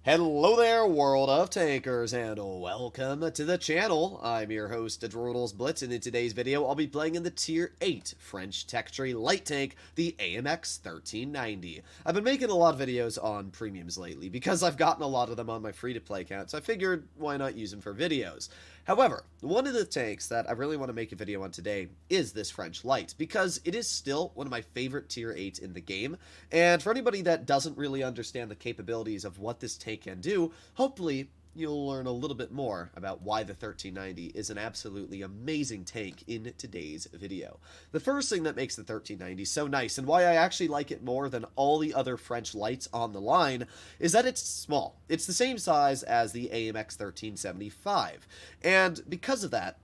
Hello there, world of tankers, and welcome to the channel. I'm your host, Adroodles Blitz, and in today's video, I'll be playing in the Tier 8 French Tech Tree Light Tank, the AMX 1390. I've been making a lot of videos on premiums lately, because I've gotten a lot of them on my free-to-play account, so I figured, why not use them for videos? However, one of the tanks that I really want to make a video on today is this French Light, because it is still one of my favorite Tier 8 in the game, and for anybody that doesn't really understand the capabilities of what this tank can do, hopefully you'll learn a little bit more about why the 1390 is an absolutely amazing tank in today's video. The first thing that makes the 1390 so nice, and why I actually like it more than all the other French lights on the line, is that it's small. It's the same size as the AMX 1375, and because of that,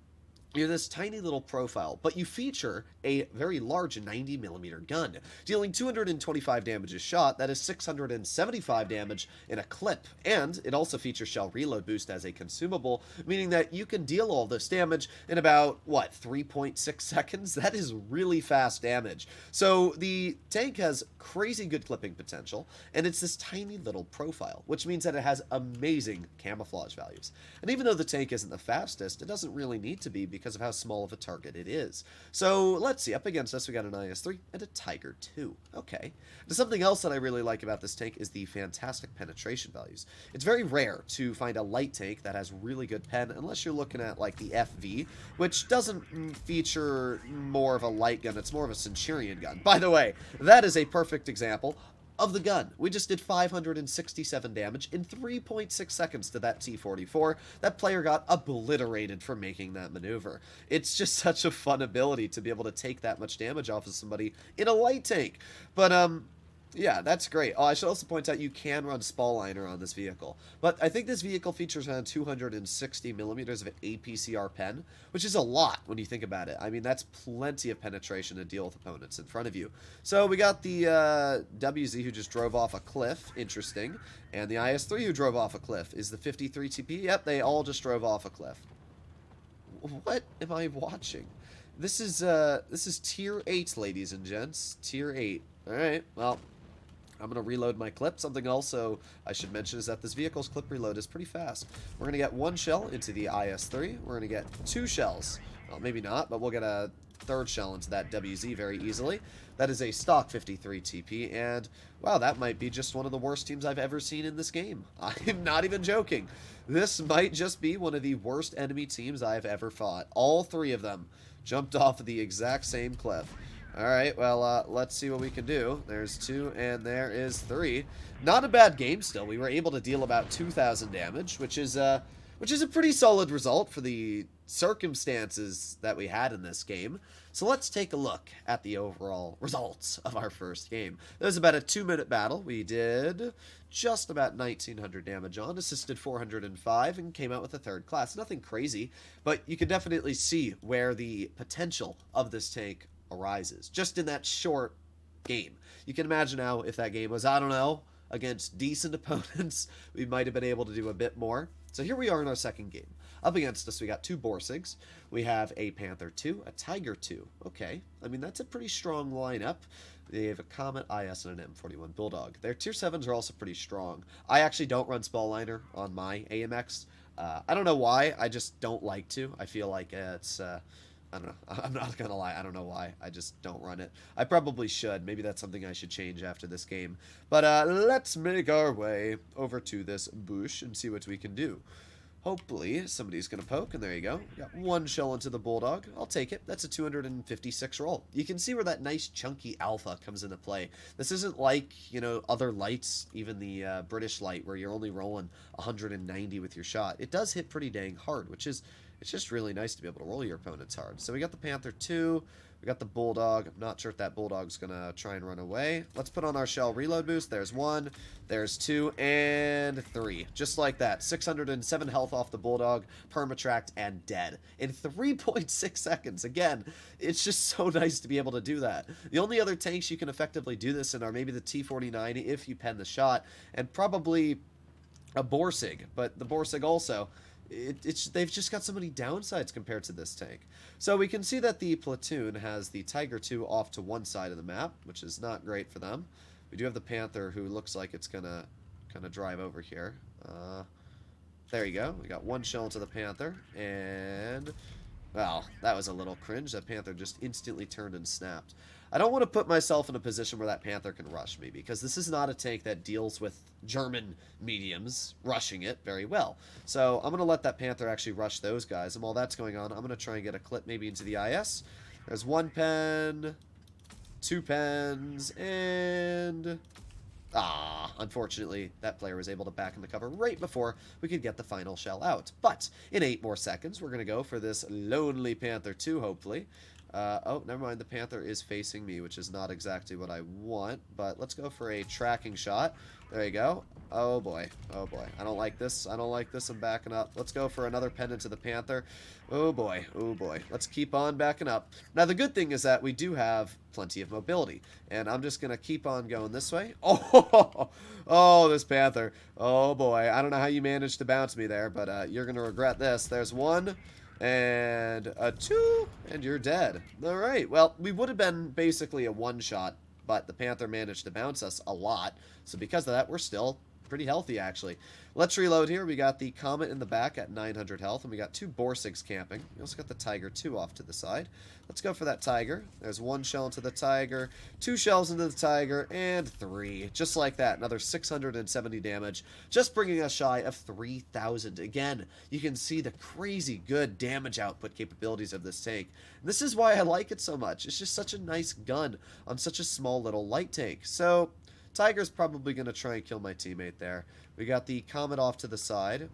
you're this tiny little profile, but you feature a very large 90mm gun, dealing 225 damage a shot, that is 675 damage in a clip, and it also features shell reload boost as a consumable, meaning that you can deal all this damage in about, 3.6 seconds? That is really fast damage. So the tank has crazy good clipping potential, and it's this tiny little profile, which means that it has amazing camouflage values. And even though the tank isn't the fastest, it doesn't really need to be because of how small of a target it is. So let's see, up against us we got an IS-3 and a Tiger II. Okay. Now, something else that I really like about this tank is the fantastic penetration values. It's very rare to find a light tank that has really good pen, unless you're looking at like the FV, which doesn't feature more of a light gun, it's more of a Centurion gun. By the way, that is a perfect example of the gun. We just did 567 damage in 3.6 seconds to that T-44. That player got obliterated for making that maneuver. It's just such a fun ability to be able to take that much damage off of somebody in a light tank. But, yeah, that's great. Oh, I should also point out you can run Spall Liner on this vehicle. But I think this vehicle features around 260mm of APCR pen, which is a lot when you think about it. I mean, that's plenty of penetration to deal with opponents in front of you. So we got the WZ who just drove off a cliff. Interesting. And the IS-3 who drove off a cliff. Is the 53 TP? Yep, they all just drove off a cliff. What am I watching? This is Tier 8, ladies and gents. Tier 8. Alright, well, I'm going to reload my clip. Something also I should mention is that this vehicle's clip reload is pretty fast. We're going to get one shell into the IS-3. We're going to get two shells. Well, maybe not, but we'll get a third shell into that WZ very easily. That is a stock 53 TP, and wow, that might be just one of the worst teams I've ever seen in this game. I'm not even joking. This might just be one of the worst enemy teams I've ever fought. All three of them jumped off of the exact same cliff. Alright, well, let's see what we can do. There's two, and there is three. Not a bad game still. We were able to deal about 2,000 damage, which is a pretty solid result for the circumstances that we had in this game. So let's take a look at the overall results of our first game. It was about a 2-minute battle. We did just about 1,900 damage on, assisted 405, and came out with a third class. Nothing crazy, but you can definitely see where the potential of this tank arises just in that short game. You can imagine now if that game was, I don't know, against decent opponents, we might have been able to do a bit more. So here we are in our second game. Up against us, we got two Borsigs. We have a Panther 2, a Tiger 2. Okay, I mean, that's a pretty strong lineup. They have a Comet, IS, and an M41 Bulldog. Their Tier 7s are also pretty strong. I actually don't run Spall Liner on my AMX. I don't know why, I just don't like to. I feel like it's... I don't know. I'm not gonna lie. I don't know why. I just don't run it. I probably should. Maybe that's something I should change after this game. But let's make our way over to this bush and see what we can do. Hopefully somebody's gonna poke, and there you go. We got one shell into the Bulldog. I'll take it. That's a 256 roll. You can see where that nice chunky alpha comes into play. This isn't like, you know, other lights, even the British light, where you're only rolling 190 with your shot. It does hit pretty dang hard, which is... it's just really nice to be able to roll your opponents hard. So we got the Panther 2, we got the Bulldog. I'm not sure if that Bulldog's going to try and run away. Let's put on our shell reload boost. There's one, there's two, and three. Just like that. 607 health off the Bulldog, permatracked, and dead. In 3.6 seconds. Again, it's just so nice to be able to do that. The only other tanks you can effectively do this in are maybe the T-49 if you pen the shot, and probably a Borsig. But the Borsig also... they've just got so many downsides compared to this tank. So we can see that the platoon has the Tiger 2 off to one side of the map, which is not great for them. We do have the Panther, who looks like it's gonna kind of drive over here. There you go. We got one shell into the Panther, and well, that was a little cringe. That Panther just instantly turned and snapped. I don't want to put myself in a position where that Panther can rush me, because this is not a tank that deals with German mediums rushing it very well. So I'm going to let that Panther actually rush those guys, and while that's going on, I'm going to try and get a clip maybe into the IS. There's one pen, two pens, and unfortunately, that player was able to back into cover right before we could get the final shell out. But in 8 more seconds, we're going to go for this lonely Panther 2, hopefully. Oh, never mind. The Panther is facing me, which is not exactly what I want. But let's go for a tracking shot. There you go. Oh, boy. Oh, boy. I don't like this. I don't like this. I'm backing up. Let's go for another pen into the Panther. Oh, boy. Oh, boy. Let's keep on backing up. Now, the good thing is that we do have plenty of mobility. And I'm just going to keep on going this way. Oh, oh, this Panther. Oh, boy. I don't know how you managed to bounce me there, but you're going to regret this. There's one. And a 2, and you're dead. All right. Well, we would have been basically a one-shot, but the Panther managed to bounce us a lot. So because of that, we're still pretty healthy, actually. Let's reload here. We got the Comet in the back at 900 health, and we got 2 Borsigs camping. We also got the Tiger 2 off to the side. Let's go for that Tiger. There's 1 shell into the Tiger, 2 shells into the Tiger, and 3. Just like that. Another 670 damage, just bringing us shy of 3,000. Again, you can see the crazy good damage output capabilities of this tank. And this is why I like it so much. It's just such a nice gun on such a small little light tank. So Tiger's probably going to try and kill my teammate there. We got the Comet off to the side.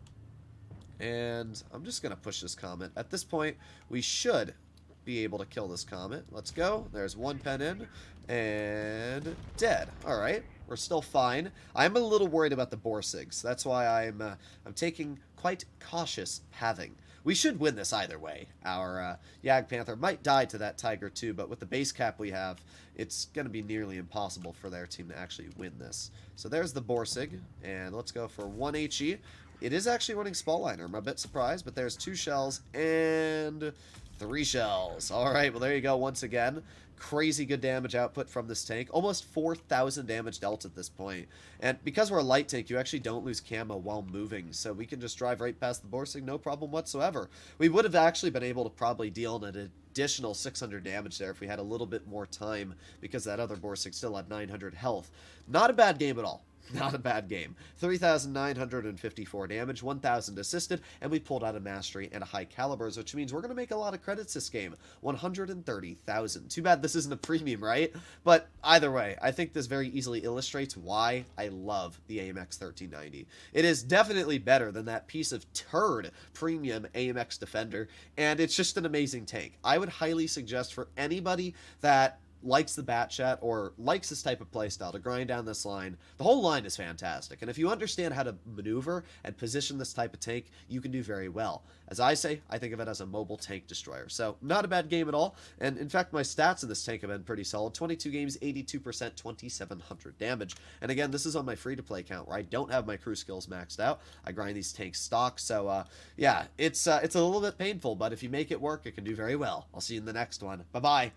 And I'm just going to push this Comet. At this point, we should be able to kill this Comet. Let's go. There's 1 pen in. And dead. Alright. We're still fine. I'm a little worried about the Borsigs. That's why I'm taking quite cautious pathing. We should win this either way. Our Jagdpanther might die to that Tiger too, but with the base cap we have, it's going to be nearly impossible for their team to actually win this. So there's the Borsig, and let's go for 1 HE. It is actually running Spaliner. I'm a bit surprised, but there's 2 shells and 3 shells. All right, well, there you go once again. Crazy good damage output from this tank. Almost 4,000 damage dealt at this point. And because we're a light tank, you actually don't lose camo while moving, so we can just drive right past the Borsig, no problem whatsoever. We would have actually been able to probably deal an additional 600 damage there if we had a little bit more time, because that other Borsig still had 900 health. Not a bad game at all. Not a bad game. 3,954 damage, 1,000 assisted, and we pulled out a Mastery and a High Calibers, which means we're going to make a lot of credits this game. 130,000. Too bad this isn't a premium, right? But either way, I think this very easily illustrates why I love the AMX 1390. It is definitely better than that piece of turd premium AMX Defender, and it's just an amazing tank. I would highly suggest for anybody that likes the bat chat or likes this type of playstyle to grind down this line. The whole line is fantastic, and if you understand how to maneuver and position this type of tank, you can do very well. As I say, I think of it as a mobile tank destroyer. So not a bad game at all, and in fact my stats in this tank have been pretty solid. 22 games, 82%, 2,700 damage. And again, this is on my free-to-play account where I don't have my crew skills maxed out. I grind these tanks stock, so yeah, it's a little bit painful, but if you make it work, it can do very well. I'll see you in the next one. Bye-bye.